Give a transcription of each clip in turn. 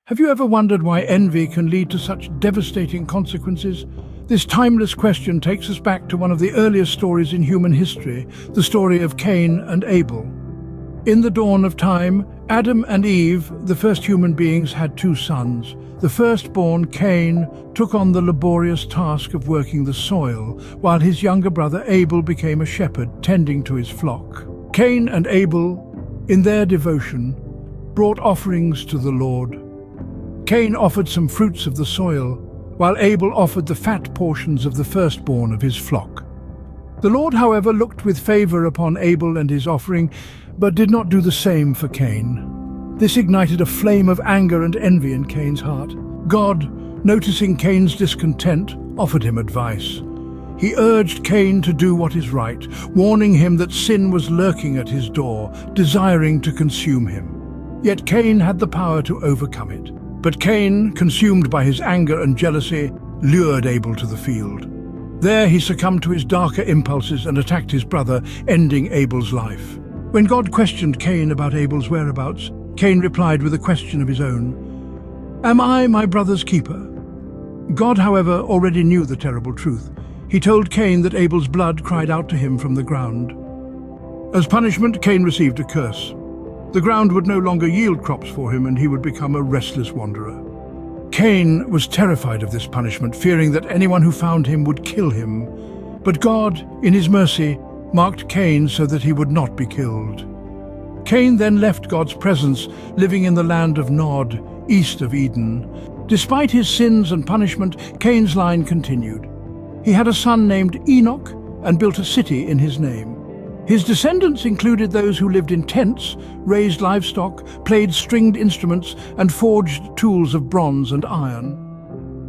Have you ever wondered why envy can lead to such devastating consequences? This timeless question takes us back to one of the earliest stories in human history, the story of Cain and Abel. In the dawn of time, Adam and Eve, the first human beings, had two sons. The firstborn, Cain, took on the laborious task of working the soil, while his younger brother Abel became a shepherd tending to his flock. Cain and Abel, in their devotion, brought offerings to the Lord. Cain offered some fruits of the soil, while Abel offered the fat portions of the firstborn of his flock. The Lord, however, looked with favor upon Abel and his offering, but did not do the same for Cain. This ignited a flame of anger and envy in Cain's heart. God, noticing Cain's discontent, offered him advice. He urged Cain to do what is right, warning him that sin was lurking at his door, desiring to consume him. Yet Cain had the power to overcome it. But Cain, consumed by his anger and jealousy, lured Abel to the field. There he succumbed to his darker impulses and attacked his brother, ending Abel's life. When God questioned Cain about Abel's whereabouts, Cain replied with a question of his own. "Am I my brother's keeper?" God, however, already knew the terrible truth. He told Cain that Abel's blood cried out to him from the ground. As punishment, Cain received a curse. The ground would no longer yield crops for him, and he would become a restless wanderer. Cain was terrified of this punishment, fearing that anyone who found him would kill him. But God, in his mercy, marked Cain so that he would not be killed. Cain then left God's presence, living in the land of Nod, east of Eden. Despite his sins and punishment, Cain's line continued. He had a son named Enoch and built a city in his name. His descendants included those who lived in tents, raised livestock, played stringed instruments, and forged tools of bronze and iron.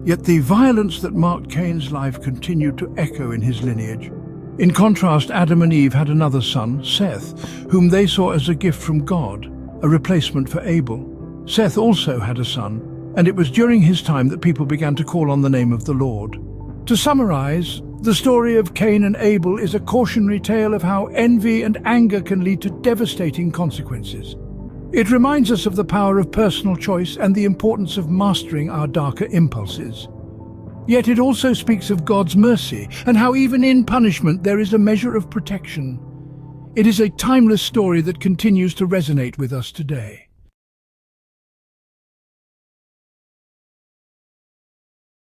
Yet the violence that marked Cain's life continued to echo in his lineage. In contrast, Adam and Eve had another son, Seth, whom they saw as a gift from God, a replacement for Abel. Seth also had a son, and it was during his time that people began to call on the name of the Lord. To summarize, the story of Cain and Abel is a cautionary tale of how envy and anger can lead to devastating consequences. It reminds us of the power of personal choice and the importance of mastering our darker impulses. Yet it also speaks of God's mercy and how even in punishment there is a measure of protection. It is a timeless story that continues to resonate with us today.